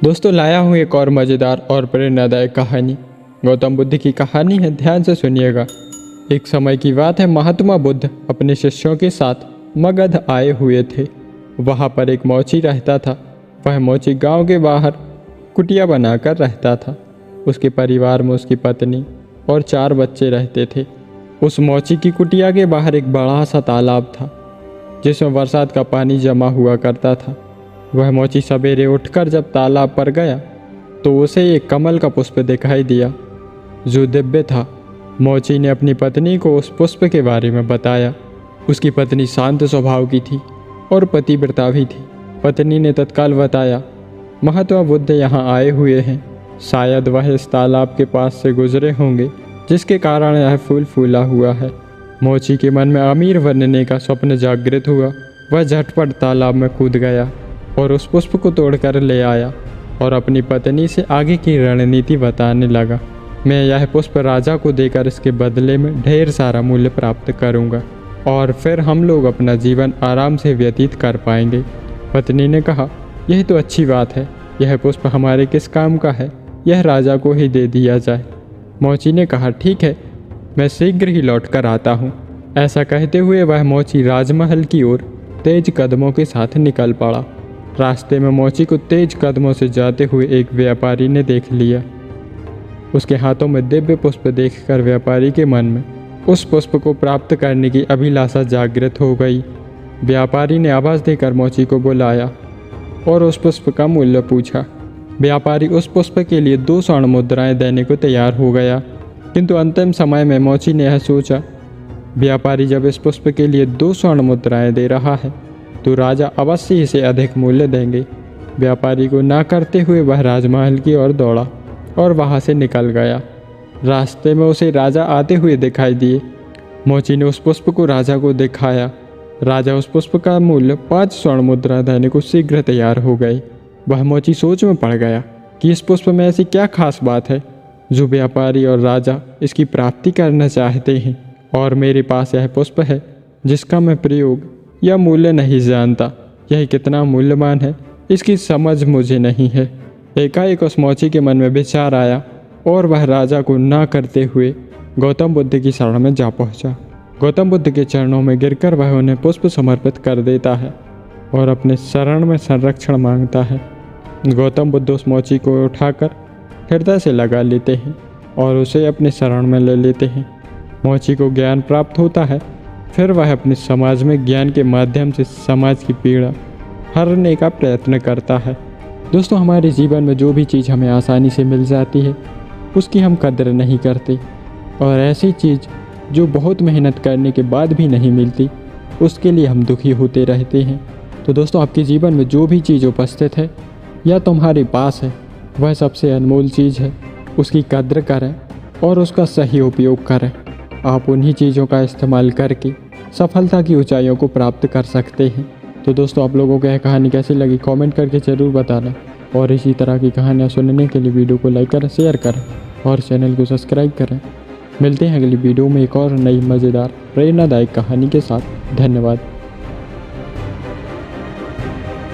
दोस्तों लाया हूँ एक और मज़ेदार और प्रेरणादायक कहानी। गौतम बुद्ध की कहानी है, ध्यान से सुनिएगा। एक समय की बात है, महात्मा बुद्ध अपने शिष्यों के साथ मगध आए हुए थे। वहाँ पर एक मौची रहता था। वह मौची गांव के बाहर कुटिया बनाकर रहता था। उसके परिवार में उसकी पत्नी और 4 बच्चे रहते थे। उस मौची की कुटिया के बाहर एक बड़ा सा तालाब था जिसमें बरसात का पानी जमा हुआ करता था। वह मौची सवेरे उठकर जब तालाब पर गया तो उसे एक कमल का पुष्प दिखाई दिया जो दिव्य था। मौची ने अपनी पत्नी को उस पुष्प के बारे में बताया। उसकी पत्नी शांत स्वभाव की थी और पतिव्रता भी थी। पत्नी ने तत्काल बताया, महात्मा बुद्ध यहाँ आए हुए हैं, शायद वह इस तालाब के पास से गुजरे होंगे जिसके कारण यह फूल फूला हुआ है। मौची के मन में अमीर बनने का स्वप्न जागृत हुआ। वह झटपट तालाब में कूद गया और उस पुष्प को तोड़कर ले आया और अपनी पत्नी से आगे की रणनीति बताने लगा। मैं यह पुष्प राजा को देकर इसके बदले में ढेर सारा मूल्य प्राप्त करूंगा और फिर हम लोग अपना जीवन आराम से व्यतीत कर पाएंगे। पत्नी ने कहा, यह तो अच्छी बात है, यह पुष्प हमारे किस काम का है, यह राजा को ही दे दिया जाए। मौची ने कहा, ठीक है, मैं शीघ्र ही लौट कर आता हूँ। ऐसा कहते हुए वह मौची राजमहल की ओर तेज कदमों के साथ निकल पड़ा। रास्ते में मौची को तेज कदमों से जाते हुए एक व्यापारी ने देख लिया। उसके हाथों में दिव्य पुष्प देखकर व्यापारी के मन में उस पुष्प को प्राप्त करने की अभिलाषा जागृत हो गई। व्यापारी ने आवाज़ देकर मौची को बुलाया और उस पुष्प का मूल्य पूछा। व्यापारी उस पुष्प के लिए 2 स्वर्ण मुद्राएं देने को तैयार हो गया, किंतु अंतिम समय में मौची ने यह सोचा, व्यापारी जब इस पुष्प के लिए 2 स्वर्ण मुद्राएं दे रहा है तो राजा अवश्य इसे अधिक मूल्य देंगे। व्यापारी को ना करते हुए वह राजमहल की ओर दौड़ा और वहां से निकल गया। रास्ते में उसे राजा आते हुए दिखाई दिए। मौची ने उस पुष्प को राजा को दिखाया। राजा उस पुष्प का मूल्य 5 स्वर्ण मुद्रा देने को शीघ्र तैयार हो गए। वह मौची सोच में पड़ गया कि इस पुष्प में ऐसी क्या खास बात है जो व्यापारी और राजा इसकी प्राप्ति करना चाहते हैं, और मेरे पास यह पुष्प है जिसका मैं प्रयोग या मूल्य नहीं जानता। यह कितना मूल्यवान है इसकी समझ मुझे नहीं है। एकाएक उस मौची के मन में विचार आया और वह राजा को ना करते हुए गौतम बुद्ध की शरण में जा पहुंचा। गौतम बुद्ध के चरणों में गिरकर वह उन्हें पुष्प समर्पित कर देता है और अपने शरण में संरक्षण मांगता है। गौतम बुद्ध उस मौची को उठाकर हृदय से लगा लेते हैं और उसे अपने शरण में ले लेते हैं। मौची को ज्ञान प्राप्त होता है। फिर वह अपने समाज में ज्ञान के माध्यम से समाज की पीड़ा हरने का प्रयत्न करता है। दोस्तों, हमारे जीवन में जो भी चीज़ हमें आसानी से मिल जाती है उसकी हम कदर नहीं करते, और ऐसी चीज़ जो बहुत मेहनत करने के बाद भी नहीं मिलती उसके लिए हम दुखी होते रहते हैं। तो दोस्तों, आपके जीवन में जो भी चीज़ उपस्थित है या तुम्हारे पास है वह सबसे अनमोल चीज़ है। उसकी कद्र करें और उसका सही उपयोग करें। आप उन्हीं चीज़ों का इस्तेमाल करके सफलता की ऊंचाइयों को प्राप्त कर सकते हैं। तो दोस्तों, आप लोगों को यह कहानी कैसी लगी कमेंट करके ज़रूर बताना, और इसी तरह की कहानियाँ सुनने के लिए वीडियो को लाइक करें, शेयर करें और चैनल को सब्सक्राइब करें। मिलते हैं अगली वीडियो में एक और नई मज़ेदार प्रेरणादायक कहानी के साथ। धन्यवाद।